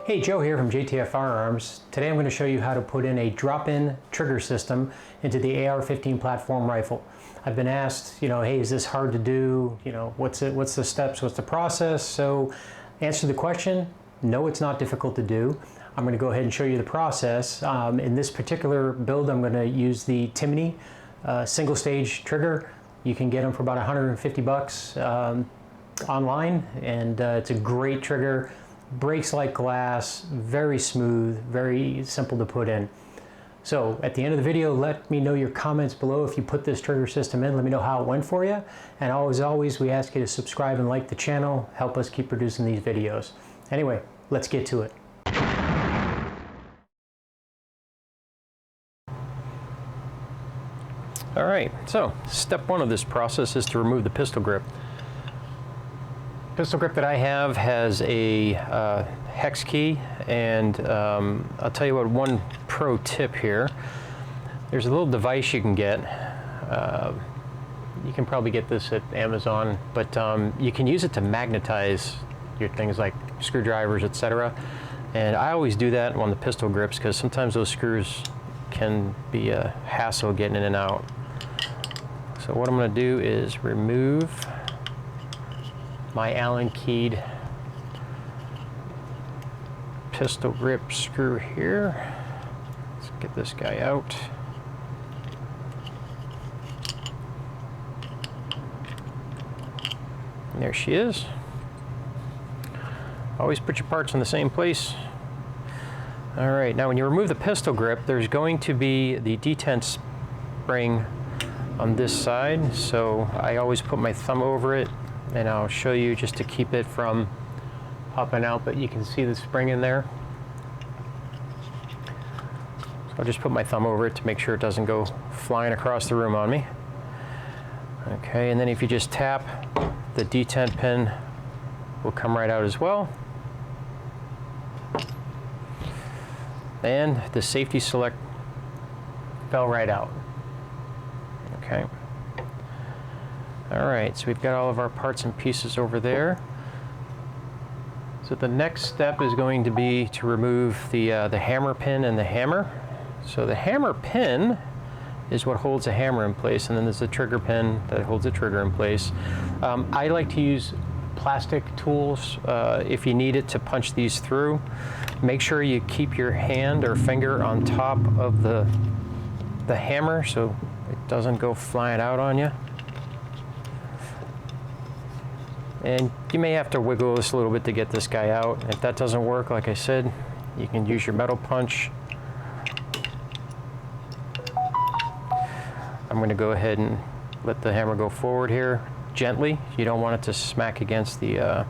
Hey, Joe here from JTF Firearms. Today I'm going to show you how to put in a drop-in trigger system into the AR-15 platform rifle. I've been asked, hey, is this hard to do? What's the steps, what's the process? So, answer the question, no, it's not difficult to do. I'm going to go ahead and show you the process. In this particular build, I'm going to use the Timney single stage trigger. You can get them for about 150 bucks online, and it's a great trigger. Breaks like glass, very smooth, very simple to put in. So at the end of the video, let me know your comments below if you put this trigger system in. Let me know how it went for you. And as always, we ask you to subscribe and like the channel. Help us keep producing these videos. Anyway, let's get to it. All right, so step one of this process is to remove the pistol grip. Pistol grip that I have has a hex key, and I'll tell you what, one pro tip here. There's a little device you can get. You can probably get this at Amazon, but you can use it to magnetize your things like screwdrivers, etc. And I always do that on the pistol grips because sometimes those screws can be a hassle getting in and out. So what I'm going to do is remove my Allen keyed pistol grip screw here. Let's get this guy out. And there she is. Always put your parts in the same place. All right, now when you remove the pistol grip, there's going to be the detent spring on this side. So I always put my thumb over it, and I'll show you just to keep it from popping out, but you can see the spring in there. So I'll just put my thumb over it to make sure it doesn't go flying across the room on me. Okay, and then if you just tap, the detent pin will come right out as well. And the safety select fell right out. Okay. All right, so we've got all of our parts and pieces over there. So the next step is going to be to remove the hammer pin and the hammer. So the hammer pin is what holds the hammer in place, and then there's the trigger pin that holds the trigger in place. I like to use plastic tools if you need it to punch these through. Make sure you keep your hand or finger on top of the hammer so it doesn't go flying out on you. And you may have to wiggle this a little bit to get this guy out. If that doesn't work, like I said, you can use your metal punch. I'm going to go ahead and let the hammer go forward here gently. You don't want it to smack against the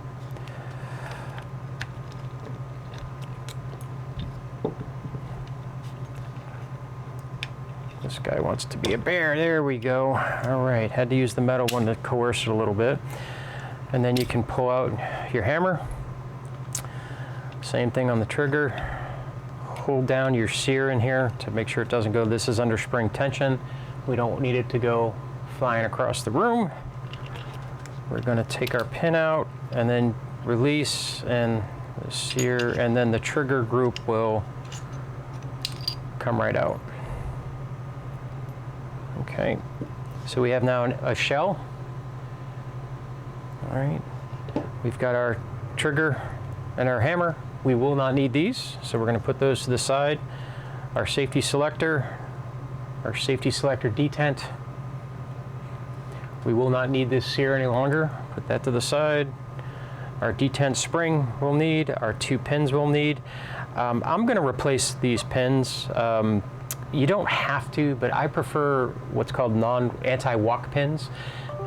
this guy wants to be a bear. There we go. All right, had to use the metal one to coerce it a little bit. And then you can pull out your hammer. Same thing on the trigger. Hold down your sear in here to make sure it doesn't go. This is under spring tension. We don't need it to go flying across the room. We're going to take our pin out and then release, and the sear, and then the trigger group will come right out. Okay, so we have now a shell. All right, we've got our trigger and our hammer. We will not need these, so we're going to put those to the side. Our safety selector detent. We will not need this sear any longer. Put that to the side. Our detent spring we'll need. Our two pins we'll need. I'm going to replace these pins. You don't have to, but I prefer what's called anti-walk pins.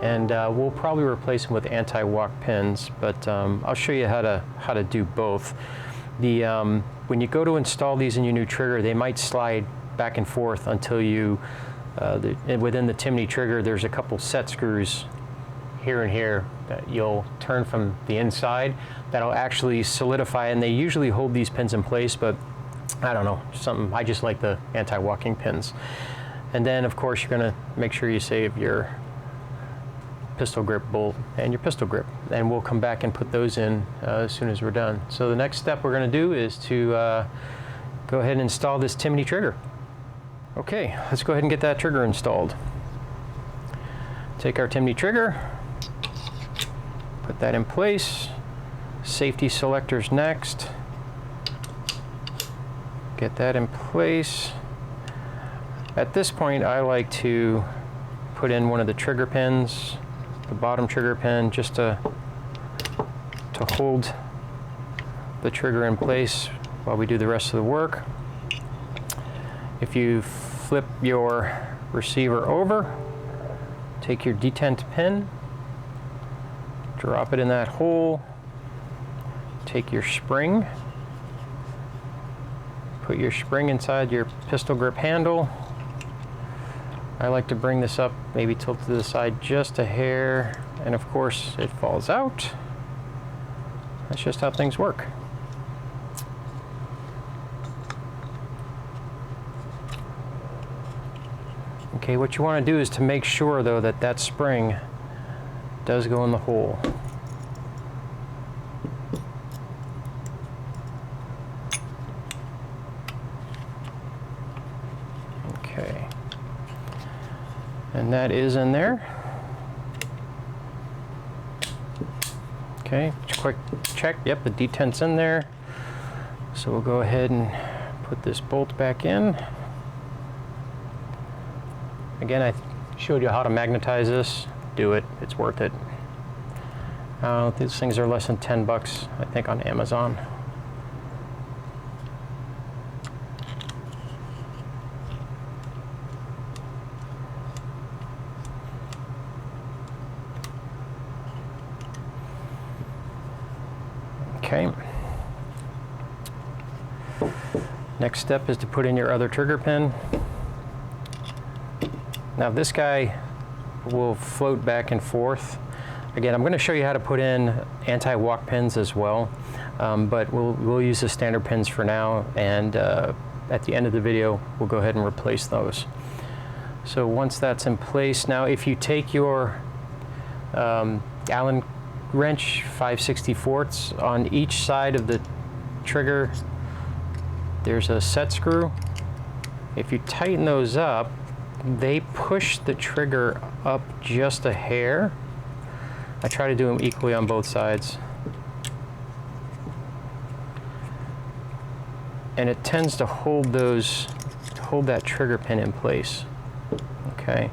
And we'll probably replace them with anti-walk pins, but I'll show you how to do both. When you go to install these in your new trigger, they might slide back and forth until you, within the Timney trigger, there's a couple set screws here and here that you'll turn from the inside that'll actually solidify, and they usually hold these pins in place, but I don't know, I just like the anti-walking pins. And then of course you're going to make sure you save your pistol grip bolt and your pistol grip. And we'll come back and put those in as soon as we're done. So the next step we're going to do is to go ahead and install this Timney trigger. Okay, let's go ahead and get that trigger installed. Take our Timney trigger, put that in place. Safety selectors next. Get that in place. At this point, I like to put in one of the trigger pins, the bottom trigger pin, just to hold the trigger in place while we do the rest of the work. If you flip your receiver over, take your detent pin, drop it in that hole, take your spring, put your spring inside your pistol grip handle. I like to bring this up, maybe tilt to the side just a hair, and of course it falls out. That's just how things work. Okay, what you want to do is to make sure though that that spring does go in the hole. Okay. And that is in there. Okay, quick check. Yep, the detent's in there. So we'll go ahead and put this bolt back in. Again, I showed you how to magnetize this. Do it, it's worth it. These things are less than 10 bucks, I think, on Amazon. Okay. Next step is to put in your other trigger pin. Now this guy will float back and forth. Again, I'm going to show you how to put in anti-walk pins as well, but we'll use the standard pins for now, and at the end of the video we'll go ahead and replace those. So once that's in place, now if you take your Allen wrench 5/64 on each side of the trigger, there's a set screw. If you tighten those up, they push the trigger up just a hair. I try to do them equally on both sides. And it tends to hold that trigger pin in place. Okay.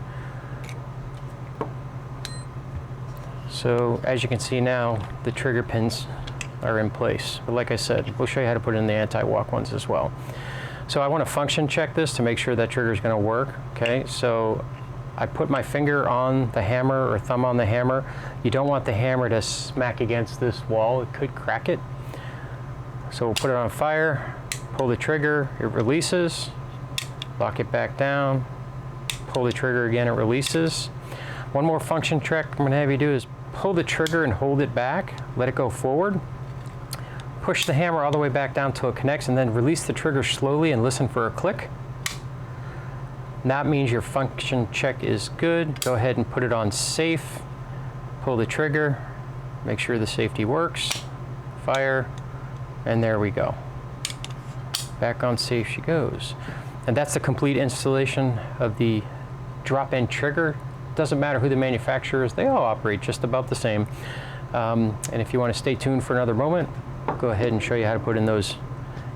So as you can see now, the trigger pins are in place. But like I said, we'll show you how to put in the anti-walk ones as well. So I want to function check this to make sure that trigger is going to work. Okay, so I put my finger on the hammer or thumb on the hammer. You don't want the hammer to smack against this wall. It could crack it. So we'll put it on fire, pull the trigger, it releases, lock it back down, pull the trigger again, it releases. One more function check I'm going to have you do is pull the trigger and hold it back, let it go forward. Push the hammer all the way back down till it connects, and then release the trigger slowly and listen for a click. That means your function check is good. Go ahead and put it on safe. Pull the trigger, make sure the safety works. Fire, and there we go. Back on safe she goes. And that's the complete installation of the drop-in trigger. Doesn't matter who the manufacturer is, they all operate just about the same. And if you want to stay tuned for another moment, go ahead and show you how to put in those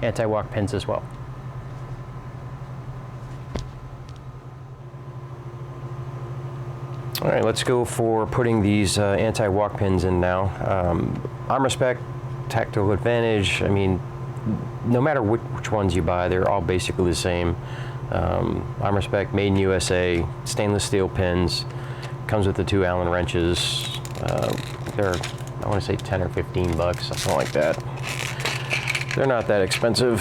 anti-walk pins as well. All right, let's go for putting these anti-walk pins in now. Arm Respect, Tactical Advantage, I mean, no matter which ones you buy, they're all basically the same. Arm Respect, made in USA, stainless steel pins, comes with the 2 Allen wrenches. They're, I want to say 10 or 15 bucks, something like that. They're not that expensive.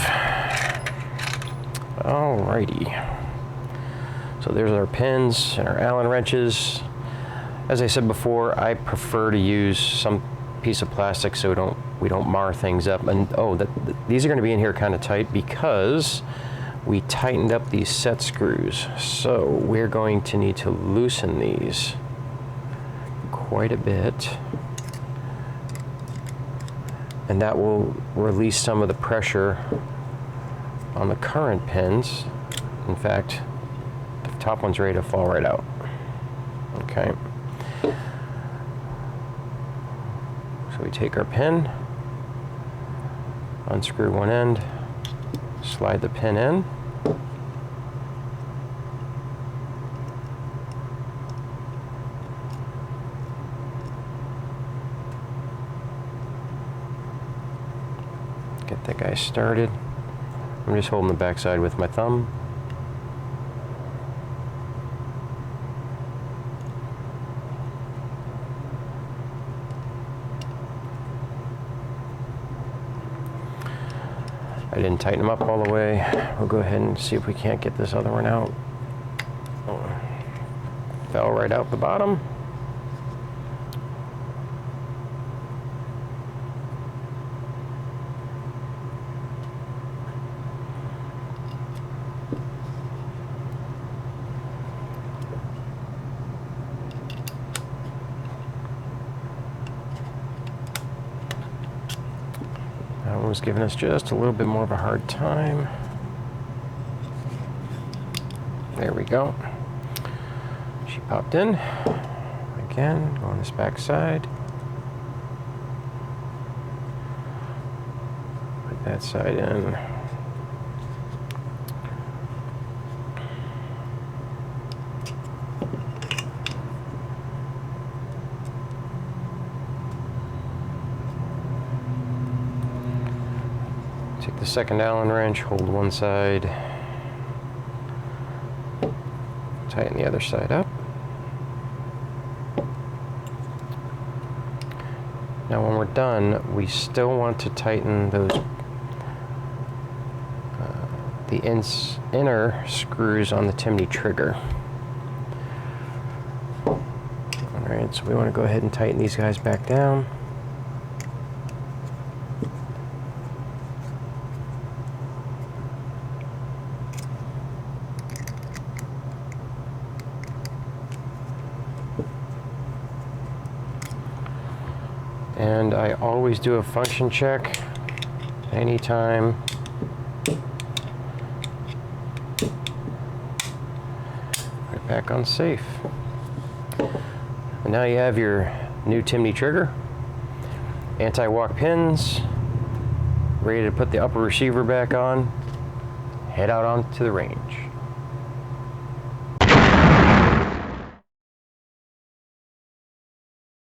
Alrighty. So there's our pins and our Allen wrenches. As I said before, I prefer to use some piece of plastic so we don't mar things up. And these are going to be in here kind of tight because we tightened up these set screws. So we're going to need to loosen these quite a bit. And that will release some of the pressure on the current pins. In fact, the top one's ready to fall right out. Okay. So we take our pin, unscrew one end, slide the pin in. Get that guy started. I'm just holding the backside with my thumb. I didn't tighten them up all the way. We'll go ahead and see if we can't get this other one out. Oh, fell right out the bottom. That one was giving us just a little bit more of a hard time. There we go. She popped in. Again, go on this back side. Put that side in. Take the second Allen wrench, hold one side, tighten the other side up. Now when we're done, we still want to tighten those the inner screws on the Timney trigger. Alright, so we want to go ahead and tighten these guys back down. And I always do a function check anytime. Right back on safe. And now you have your new Timney trigger, anti-walk pins, ready to put the upper receiver back on, head out onto the range.